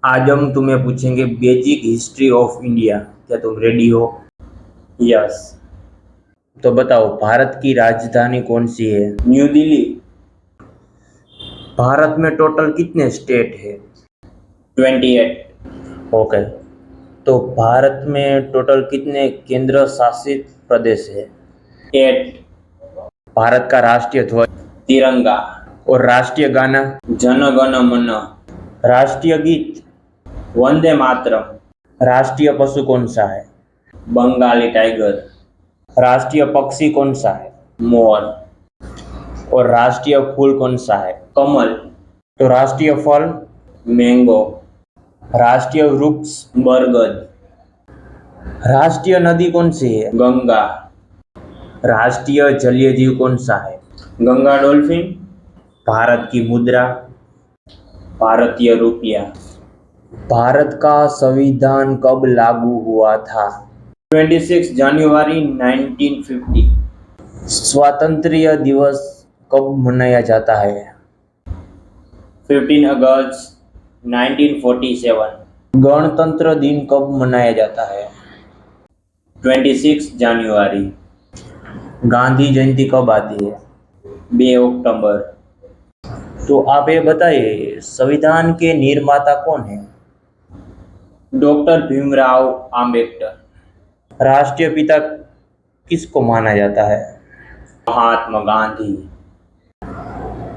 आज हम तुम्हें पूछेंगे बेसिक हिस्ट्री ऑफ इंडिया। क्या तुम रेडी हो? यस। तो बताओ, भारत की राजधानी कौन सी है? न्यू दिल्ली। भारत में टोटल कितने स्टेट है? 28। ओके। तो भारत में टोटल कितने केंद्र शासित प्रदेश है? 8। भारत का राष्ट्रीय ध्वज? तिरंगा। और राष्ट्रीय गाना? जन गण मन। राष्ट्रीय गीत? वंदे मातरम। राष्ट्रीय पशु कौन सा है? बंगाली टाइगर। राष्ट्रीय पक्षी कौन सा है? मोर। और राष्ट्रीय फूल कौन सा है? कमल। तो राष्ट्रीय फल? मैंगो। राष्ट्रीय वृक्ष? बरगद। राष्ट्रीय नदी कौन सी है? गंगा। राष्ट्रीय जलीय जीव कौन सा है? गंगा डॉल्फिन। भारत की मुद्रा? भारतीय रुपया। भारत का संविधान कब लागू हुआ था? 26 जनवरी 1950। स्वातंत्र्य दिवस कब मनाया जाता है? 15 अगस्त 1947। गणतंत्र दिन कब मनाया जाता है? 26 जनवरी। गांधी जयंती कब आती है? 2 अक्टूबर। तो आप ये बताइए, संविधान के निर्माता कौन है? डॉक्टर भीमराव आम्बेडकर। राष्ट्रीय पिता किसको माना जाता है? महात्मा गांधी।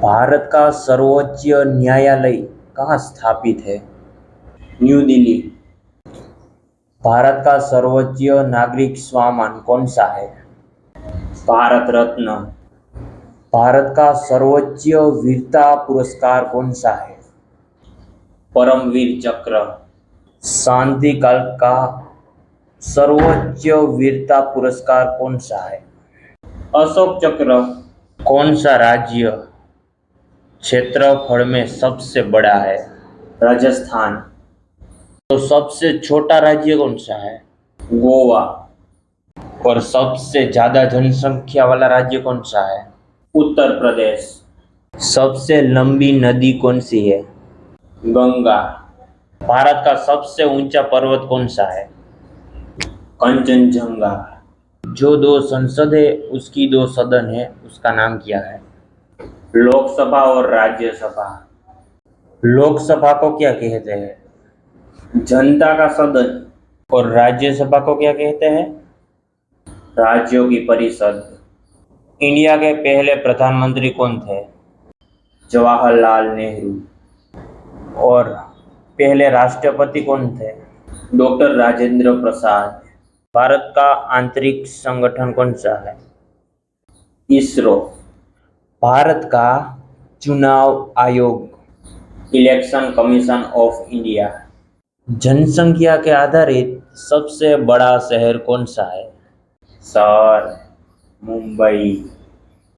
भारत का सर्वोच्च न्यायालय कहाँ स्थापित है? न्यू दिल्ली। भारत का सर्वोच्च नागरिक सम्मान कौन सा है? भारत रत्न। भारत का सर्वोच्च वीरता पुरस्कार कौन सा है? परमवीर चक्र। शांति काल का सर्वोच्च वीरता पुरस्कार कौन सा है? अशोक चक्र। कौन सा राज्य क्षेत्रफल में सबसे बड़ा है? राजस्थान। तो सबसे छोटा राज्य कौन सा है? गोवा। और सबसे ज्यादा जनसंख्या वाला राज्य कौन सा है? उत्तर प्रदेश। सबसे लंबी नदी कौन सी है? गंगा। भारत का सबसे ऊंचा पर्वत कौन सा है? कंचनजंगा। जो दो संसद है उसकी दो सदन है, उसका नाम क्या है? लोकसभा और राज्यसभा। लोकसभा को क्या कहते हैं? जनता का सदन। और राज्यसभा को क्या कहते हैं? राज्यों की परिषद। इंडिया के पहले प्रधानमंत्री कौन थे? जवाहरलाल नेहरू। और पहले राष्ट्रपति कौन थे? डॉक्टर राजेंद्र प्रसाद। भारत का आंतरिक संगठन कौन सा है? इसरो। भारत का चुनाव आयोग? Election commission of India. जनसंख्या के आधारित सबसे बड़ा शहर कौन सा है? शहर मुंबई।